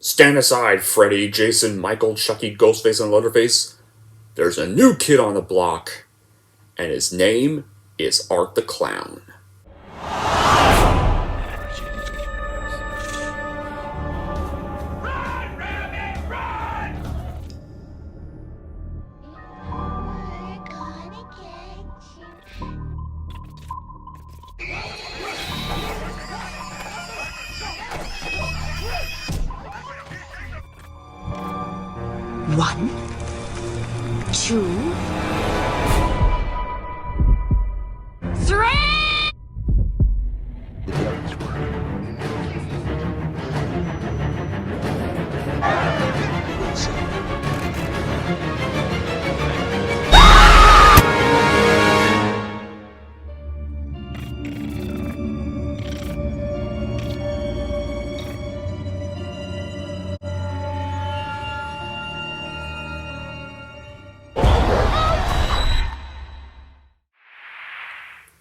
Stand aside, Freddy, Jason, Michael, Chucky, Ghostface, and Leatherface. There's a new kid on the block, and his name is Art the Clown. One, two, three!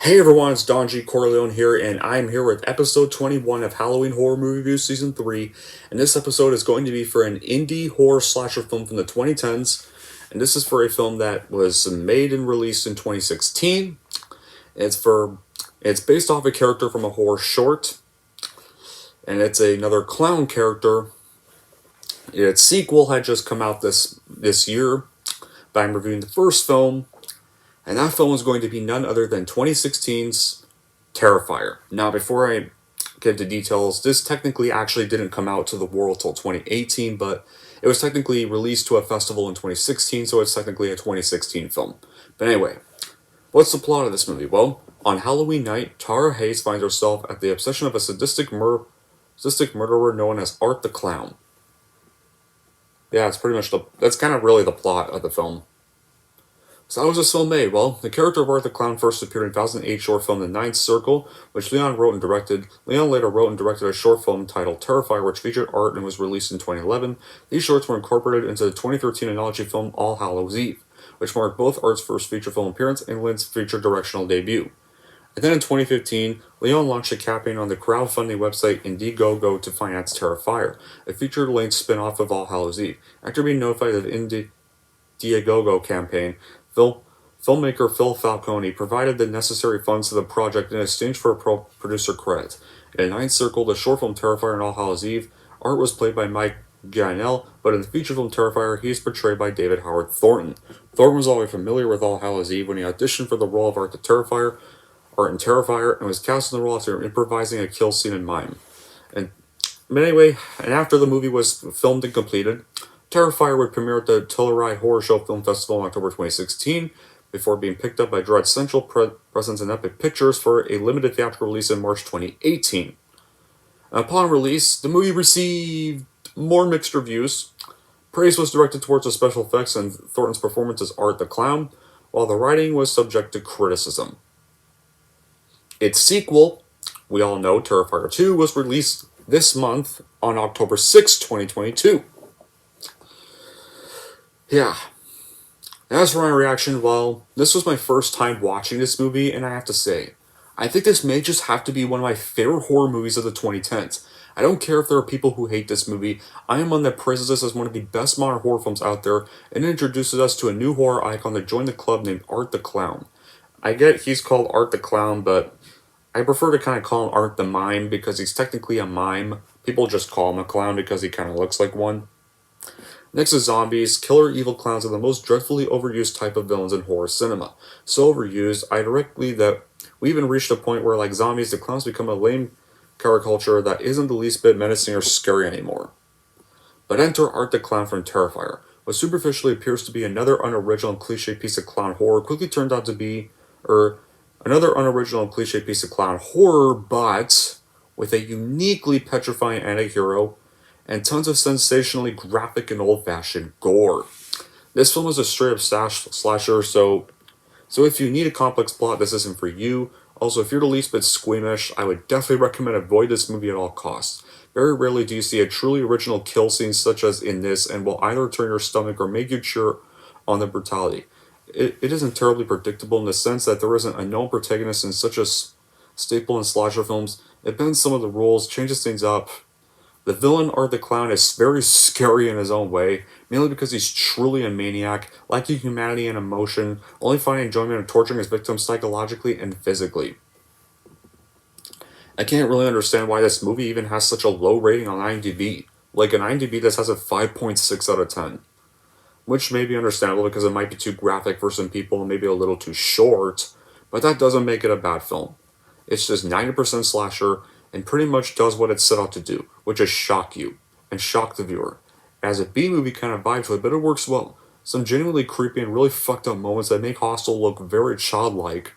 Hey everyone, it's Don G. Corleone here, and I'm here with episode 21 of Halloween Horror Movie Review Season 3. And this episode is going to be for an indie horror slasher film from the 2010s. And this is for a film that was made and released in 2016. It's based off a character from a horror short. And it's another clown character. Its sequel had just come out this year. But I'm reviewing the first film. And that film is going to be none other than 2016's Terrifier. Now, before I get into details, this technically actually didn't come out to the world till 2018, but it was technically released to a festival in 2016, so it's technically a 2016 film. But anyway, what's the plot of this movie? Well, on Halloween night, Tara Hayes finds herself at the obsession of a sadistic murderer known as Art the Clown. Yeah, that's kind of really the plot of the film. So how was this film made? Well, the character of Art the Clown first appeared in 2008 short film The Ninth Circle, which Leon wrote and directed. Leon later wrote and directed a short film titled Terrifier, which featured Art and was released in 2011. These shorts were incorporated into the 2013 anthology film All Hallows Eve, which marked both Art's first feature film appearance and Lynn's feature directional debut. And then in 2015, Leon launched a campaign on the crowdfunding website Indiegogo to finance Terrifier, a feature-length spin-off of All Hallows Eve. After being notified of the Indiegogo campaign, filmmaker Phil Falcone provided the necessary funds to the project in exchange for a producer credit. In Ninth Circle, the short film Terrifier and All Hallows Eve, Art was played by Mike Gianell, but in the feature film Terrifier, he is portrayed by David Howard Thornton. Thornton was already familiar with All Hallows Eve when he auditioned for the role of Art in Terrifier, and was cast in the role after improvising a kill scene in mime. But anyway, after the movie was filmed and completed, Terrifier would premiere at the Telluride Horror Show Film Festival in October 2016, before being picked up by Dread Central Presents and Epic Pictures for a limited theatrical release in March 2018. Upon release, the movie received more mixed reviews. Praise was directed towards the special effects and Thornton's performance as Art the Clown, while the writing was subject to criticism. Its sequel, we all know, Terrifier 2, was released this month on October 6, 2022. Yeah. As for my reaction, well, this was my first time watching this movie, and I have to say, I think this may just have to be one of my favorite horror movies of the 2010s. I don't care if there are people who hate this movie, I am one that praises this as one of the best modern horror films out there, and introduces us to a new horror icon that joined the club named Art the Clown. I get he's called Art the Clown, but I prefer to kind of call him Art the Mime, because he's technically a mime. People just call him a clown because he kind of looks like one. Next is zombies. Killer evil clowns are the most dreadfully overused type of villains in horror cinema. So overused, ironically, that we even reached a point where, like zombies, the clowns become a lame caricature that isn't the least bit menacing or scary anymore. But enter Art the Clown from Terrifier. What superficially appears to be another unoriginal and cliche piece of clown horror quickly turned out to be, another unoriginal and cliche piece of clown horror, but with a uniquely petrifying anti-hero, and tons of sensationally graphic and old-fashioned gore. This film is a straight-up slasher, so if you need a complex plot, this isn't for you. Also, if you're the least bit squeamish, I would definitely recommend avoid this movie at all costs. Very rarely do you see a truly original kill scene such as in this, and will either turn your stomach or make you cheer on the brutality. It isn't terribly predictable in the sense that there isn't a known protagonist in such a staple in slasher films. It bends some of the rules, changes things up. The villain, Art the Clown, is very scary in his own way, mainly because he's truly a maniac, lacking humanity and emotion, only finding enjoyment in torturing his victims psychologically and physically. I can't really understand why this movie even has such a low rating on IMDb. Like an IMDb that has a 5.6 out of 10. Which may be understandable because it might be too graphic for some people and maybe a little too short, but that doesn't make it a bad film. It's just 90% slasher and pretty much does what it set out to do, which is shock you and shock the viewer. As a B movie kind of vibe to it, but it works well. Some genuinely creepy and really fucked up moments that make Hostel look very childlike.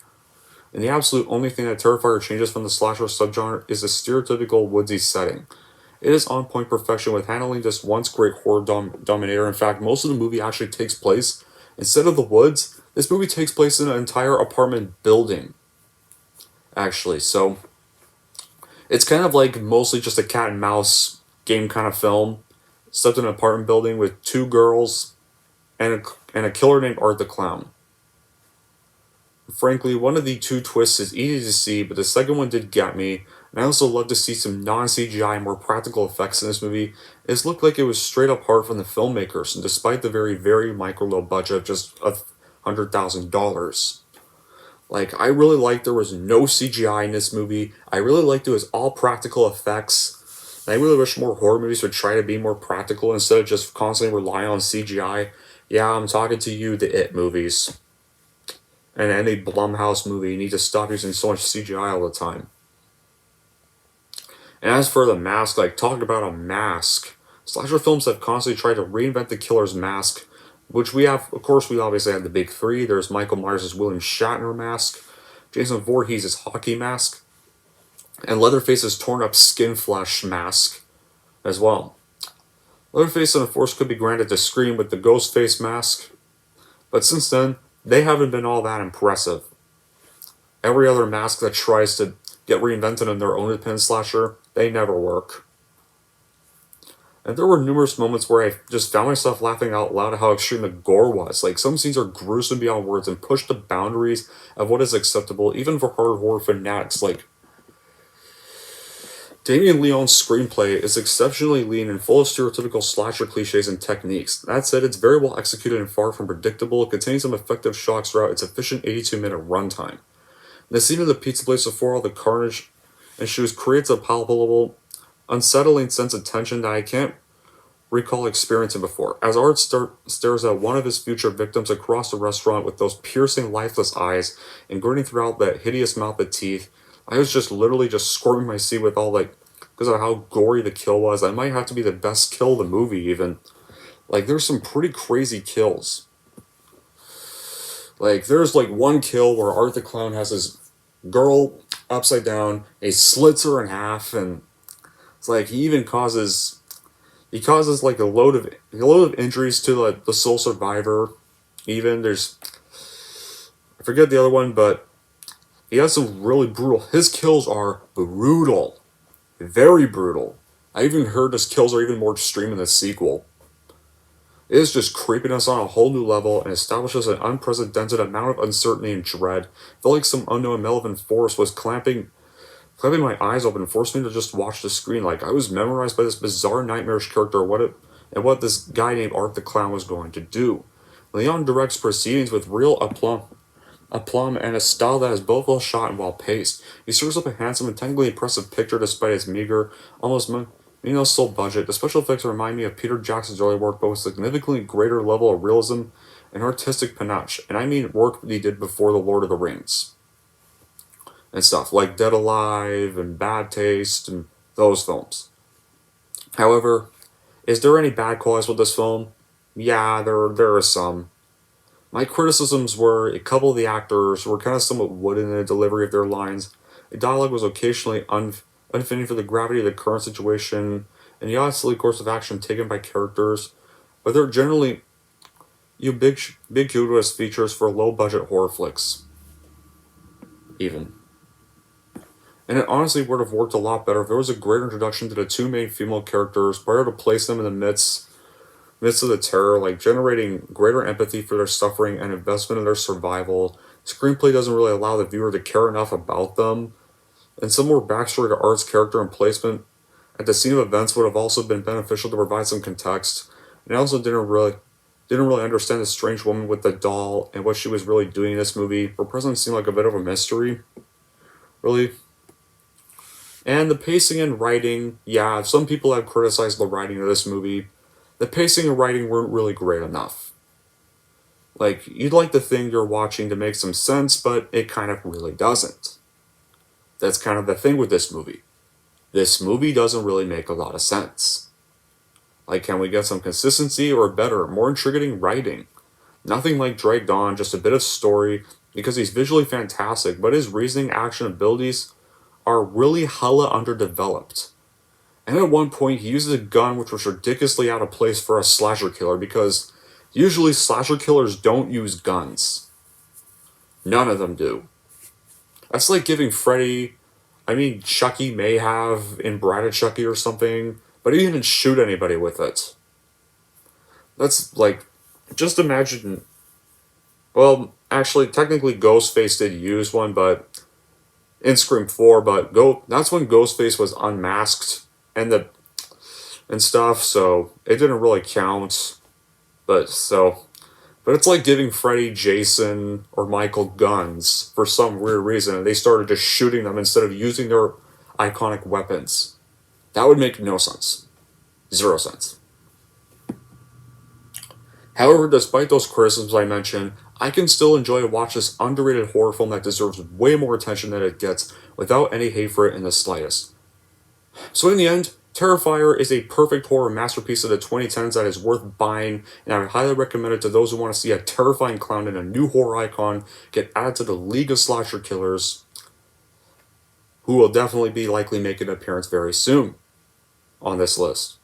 And the absolute only thing that Terrifier changes from the slasher subgenre is the stereotypical woodsy setting. It is on point perfection with handling this once great horror dominator. In fact, most of the movie actually takes place, instead of the woods, this movie takes place in an entire apartment building. Actually, so it's kind of like mostly just a cat and mouse game kind of film, set in an apartment building with two girls and a killer named Art the Clown. Frankly, one of the two twists is easy to see, but the second one did get me, and I also love to see some non-CGI and more practical effects in this movie. It looked like it was straight apart from the filmmakers, and despite the very, very micro low budget of just $100,000. Like, I really liked there was no CGI in this movie. I really liked it was all practical effects. And I really wish more horror movies would try to be more practical instead of just constantly relying on CGI. Yeah, I'm talking to you, the It movies. And any Blumhouse movie, you need to stop using so much CGI all the time. And as for the mask, like, talk about a mask. Slasher films have constantly tried to reinvent the killer's mask, which we have, of course, we obviously have the big three. There's Michael Myers' William Shatner mask, Jason Voorhees' hockey mask, and Leatherface's torn up skin flesh mask as well. Leatherface, of course, could be granted to Scream with the ghost face mask, but since then, they haven't been all that impressive. Every other mask that tries to get reinvented in their own independent slasher, they never work. And there were numerous moments where I just found myself laughing out loud at how extreme the gore was. Like, some scenes are gruesome beyond words and push the boundaries of what is acceptable, even for hard horror fanatics. Like, Damien Leone's screenplay is exceptionally lean and full of stereotypical slasher cliches and techniques. That said, it's very well executed and far from predictable. It contains some effective shocks throughout its efficient 82-minute runtime. The scene of the pizza place before all the carnage ensues creates a palpable, unsettling sense of tension that I can't recall experiencing before. As Art stares at one of his future victims across the restaurant with those piercing, lifeless eyes and grinning throughout that hideous mouth of teeth, I was just literally just squirming my seat with all, like, because of how gory the kill was. I might have to be the best kill of the movie, even. Like, there's some pretty crazy kills. Like, there's, like, one kill where Art the Clown has his girl upside down, he slits her in half, and it's like, he causes, like, a load of injuries to, like, the sole survivor. Even, I forget the other one, but he has some really brutal, his kills are brutal. Very brutal. I even heard his kills are even more extreme in the sequel. It is just creeping us on a whole new level and establishes an unprecedented amount of uncertainty and dread. I felt like some unknown malevolent force was clamping my eyes open and forced me to just watch the screen. Like, I was memorized by this bizarre nightmarish character and what this guy named Art the Clown was going to do. Leon directs proceedings with real aplomb and a style that is both well shot and well paced. He serves up a handsome and technically impressive picture despite its meager, almost sole budget. The special effects remind me of Peter Jackson's early work, but with a significantly greater level of realism and artistic panache. And I mean work he did before The Lord of the Rings. And stuff like Dead Alive and Bad Taste and those films. However, is there any bad qualities with this film? Yeah, there are some. My criticisms were a couple of the actors were kind of somewhat wooden in the delivery of their lines. The dialogue was occasionally unfitting for the gravity of the current situation, and the odd silly course of action taken by characters, but they're generally ubiquitous features for low-budget horror flicks. Even. And it honestly would have worked a lot better if there was a greater introduction to the two main female characters prior to placing them in the midst of the terror, like generating greater empathy for their suffering and investment in their survival. Screenplay doesn't really allow the viewer to care enough about them. And some more backstory to Art's character and placement at the scene of events would have also been beneficial to provide some context. And I also didn't really understand the strange woman with the doll and what she was really doing in this movie. Her presence seemed like a bit of a mystery, really. And the pacing and writing, yeah, some people have criticized the writing of this movie. The pacing and writing weren't really great enough. Like, you'd like to think you're watching to make some sense, but it kind of really doesn't. That's kind of the thing with this movie. This movie doesn't really make a lot of sense. Like, can we get some consistency or better, more intriguing writing? Nothing like dragged on, just a bit of story, because he's visually fantastic, but his reasoning action abilities are really hella underdeveloped. And at one point, he uses a gun which was ridiculously out of place for a slasher killer, because usually slasher killers don't use guns. None of them do. That's like giving Chucky may have in Bride of Chucky or something, but he didn't shoot anybody with it. That's like, just imagine. Well, actually, technically, Ghostface did use one, but in Scream 4, but that's when Ghostface was unmasked and stuff, so it didn't really count. But it's like giving Freddy, Jason, or Michael guns for some weird reason, and they started just shooting them instead of using their iconic weapons. That would make no sense. 0 sense. However, despite those criticisms I mentioned, I can still enjoy and watch this underrated horror film that deserves way more attention than it gets without any hate for it in the slightest. So in the end, Terrifier is a perfect horror masterpiece of the 2010s that is worth buying, and I would highly recommend it to those who want to see a terrifying clown and a new horror icon get added to the League of Slasher Killers, who will definitely be likely making an appearance very soon on this list.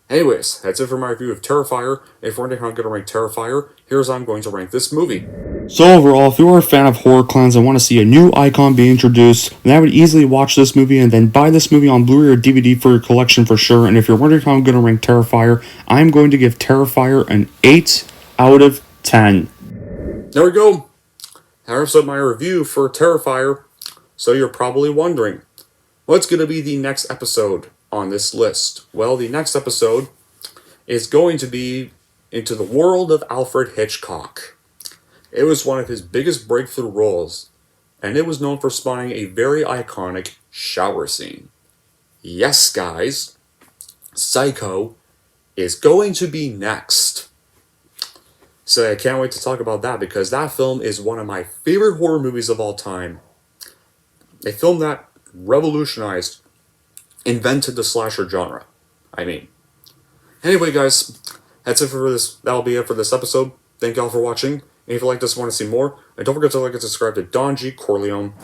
Anyways, that's it for my review of Terrifier. If you're wondering how I'm going to rank Terrifier, here's how I'm going to rank this movie. So overall, if you are a fan of horror clowns and want to see a new icon be introduced, then I would easily watch this movie and then buy this movie on Blu-ray or DVD for your collection for sure. And if you're wondering how I'm going to rank Terrifier, I'm going to give Terrifier an 8 out of 10. There we go. That wraps up my review for Terrifier. So you're probably wondering, what's going to be the next episode on this list? Well, the next episode is going to be into the world of Alfred Hitchcock. It was one of his biggest breakthrough roles, and it was known for spawning a very iconic shower scene. Yes, guys, Psycho is going to be next. So I can't wait to talk about that, because that film is one of my favorite horror movies of all time. A film that revolutionized, invented the slasher genre. Anyway, guys, that's it for this. That'll be it for this episode. Thank y'all for watching. And if you like this and want to see more, and don't forget to like and subscribe to Don G. Corleone.